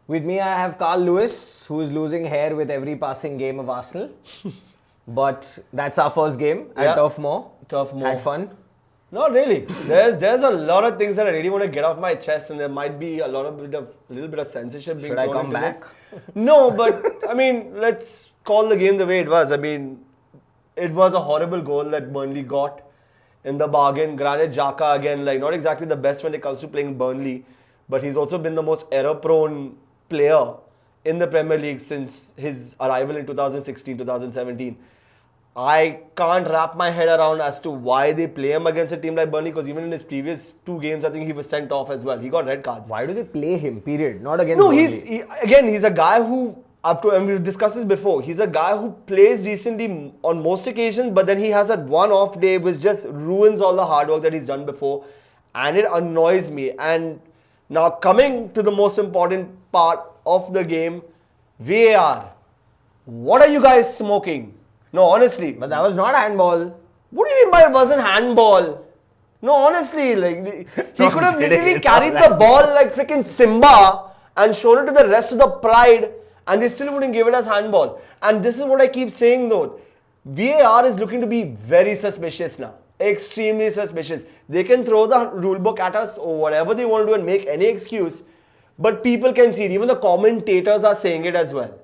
With me, I have Carl Lewis, who is losing hair with every passing game of Arsenal. But that's our first game at Turf Moor. Turf Moor. Had fun. Not really. There's a lot of things that I really want to get off my chest, and there might be a little bit of censorship being Should I thrown come into back? this. No, but I mean, let's call the game the way it was. I mean, it was a horrible goal that Burnley got in the bargain. Granit Xhaka again, like not exactly the best when it comes to playing Burnley, but he's also been the most error-prone player in the Premier League since his arrival in 2016-2017. I can't wrap my head around as to why they play him against a team like Burnley, because even in his previous 2 games, I think he was sent off as well. He got red cards. Why do they play him? Period. Not against No, Burnley. he's a guy who, and we've discussed this before, he's a guy who plays decently on most occasions, but then he has that one off day which just ruins all the hard work that he's done before, and it annoys me. And now coming to the most important part of the game, VAR. What are you guys smoking? No, honestly. But that was not handball. What do you mean by it wasn't handball? No, honestly, like he could have literally carried the ball like freaking Simba and shown it to the rest of the Pride, and they still wouldn't give it as handball. And this is what I keep saying though. VAR is looking to be very suspicious now. Extremely suspicious. They can throw the rule book at us or whatever they want to do and make any excuse, but people can see it. Even the commentators are saying it as well,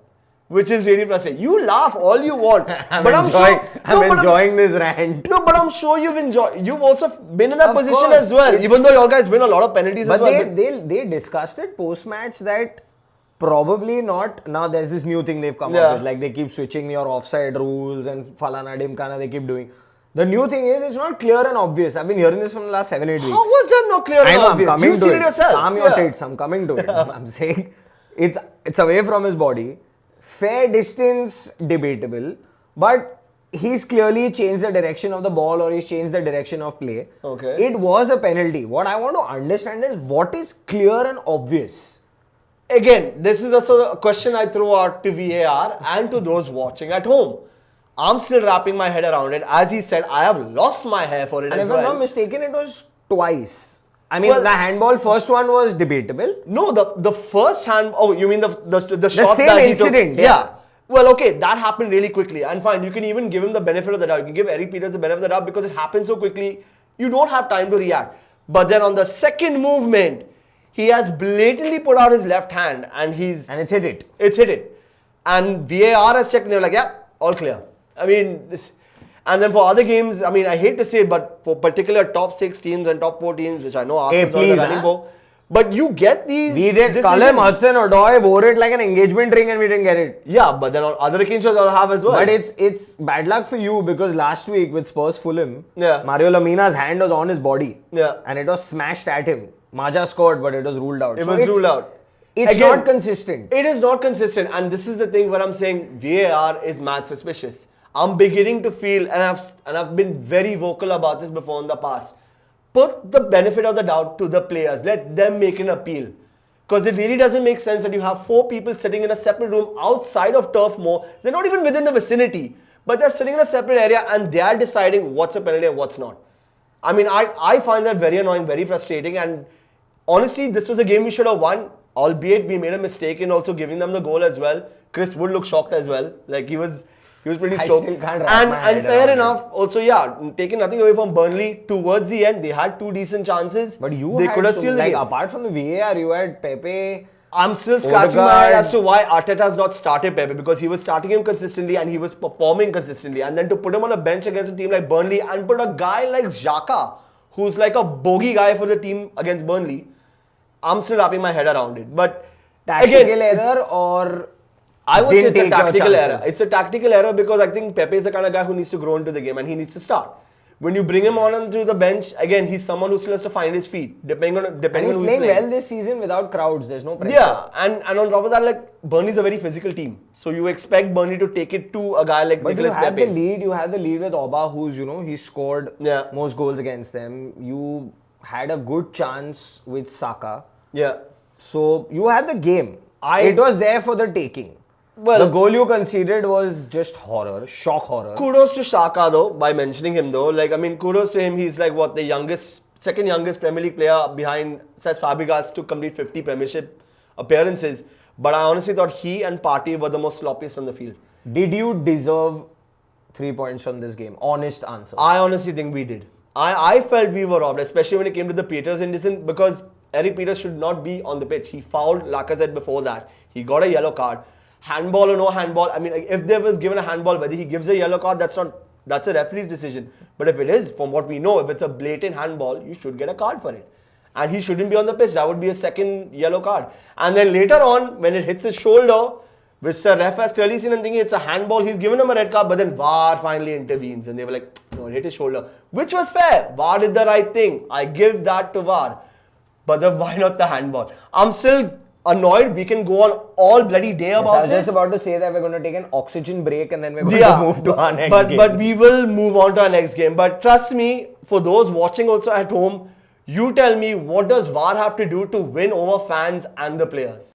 which is really frustrating. You laugh all you want, I'm enjoying this rant. No, but I'm sure you've also been in that Of position course, as well. Even though you guys win a lot of penalties But as well. they discussed it post-match that probably not. Now there's this new thing they've come Yeah. up with. Like they keep switching your offside rules and falana dimkana they keep doing. The new thing is it's not clear and obvious. I've been hearing this from the last 7-8 weeks. How was that not clear I and know, I'm obvious? coming You've to seen it. it yourself. Calm your tits. I'm coming to it. I'm saying it's away from his body. Fair distance, debatable. But he's clearly changed the direction of the ball or he's changed the direction of play. Okay. It was a penalty. What I want to understand is what is clear and obvious. Again, this is also a question I throw out to VAR and to those watching at home. I'm still wrapping my head around it. As he said, I have lost my hair for it And as if I'm well. not mistaken, it was twice. I mean, Well- the handball first one was debatable. No, the first hand. Oh, you mean the shot same that he incident, took? yeah. Well, okay, that happened really quickly, and fine. You can even give him the benefit of the doubt. You can give Eric Peters the benefit of the doubt because it happened so quickly. You don't have time to react. But then on the second movement, he has blatantly put out his left hand, and And it's hit it. it's hit it. And VAR has checked, and they're like, yeah, all clear. I mean, and then for other games, I mean, I hate to say it, but for particular top 6 teams and top 4 teams, which I know Arsenal's on the please, running huh? for, but you get these We did. decisions. Callum Hudson-Odoi wore it like an engagement ring and we didn't get it. Yeah, but then on other occasions I'll have as well. But it's bad luck for you because last week with Spurs Fulham, Yeah. Mario Lamina's hand was on his body. Yeah. And it was smashed at him. Maja scored, but it was ruled out. It So was it's- ruled out. It's Again, not consistent. It is not consistent, and this is the thing where I'm saying VAR is mad suspicious. I'm beginning to feel, and I've been very vocal about this before in the past. Put the benefit of the doubt to the players. Let them make an appeal. Because it really doesn't make sense that you have 4 people sitting in a separate room outside of Turf Moor. They're not even within the vicinity, but they're sitting in a separate area and they are deciding what's a penalty and what's not. I mean, I find that very annoying, very frustrating, and honestly, this was a game we should have won, albeit we made a mistake in also giving them the goal as well. Chris Wood looked shocked as well. Like he was pretty I stoked. still can't wrap my head And fair around it. enough. Also, yeah, taking nothing away from Burnley, towards the end, they had 2 decent chances. But you they had could have so, sealed the like game. apart from the VAR, you had Pepe. I'm still scratching my head Odegaard. as to why Arteta has not started Pepe, because he was starting him consistently and he was performing consistently. And then to put him on a bench against a team like Burnley and put a guy like Xhaka, who's like a bogey guy for the team against Burnley, I'm still wrapping my head around it. But Tactical again, error or I would say didn't it's a take your tactical error. chances? It's a tactical error because I think Pepe is the kind of guy who needs to grow into the game and he needs to start. When you bring him on and through the bench, again, he's someone who still has to find his feet, depending And on he's who he's playing playing. well this season without crowds. There's no pressure. Yeah, and on top of that, like Burnley's a very physical team, so you expect Burnley to take it to a guy like But Nicolas you had Pepe. the lead. You had the lead with Oba, who's he scored Yeah. most goals against them. You had a good chance with Saka. Yeah, So you had the game. It was there for the taking. Well- the goal you conceded was just horror, shock horror. kudos to Saka though by mentioning him though. Like I mean, kudos to him. He's like what the second youngest Premier League player behind Cesc Fabregas to complete 50 Premiership appearances. But I honestly thought he and Partey were the most sloppiest on the field. Did you deserve 3 points from this game? Honest answer. I honestly think we did. I felt we were robbed, especially when it came to the Peters incident, because Eric Peters should not be on the pitch. He fouled Lacazette before that. He got a yellow card. Handball or no handball, I mean, if there was given a handball, whether he gives a yellow card, that's a referee's decision. But if it is, from what we know, if it's a blatant handball, you should get a card for it. And he shouldn't be on the pitch. That would be a second yellow card. And then later on, when it hits his shoulder, which the ref has clearly seen and thinking it's a handball, he's given him a red card, but then VAR finally intervenes and they were like, no, it hit his shoulder. Which was fair. VAR did the right thing. I give that to VAR. But then why not the handball? I'm still annoyed. We can go on all bloody day about I was this. just about to say that we're going to take an oxygen break and then we're going to move to our next game. But we will move on to our next game. But trust me, for those watching also at home, you tell me, what does VAR have to do to win over fans and the players?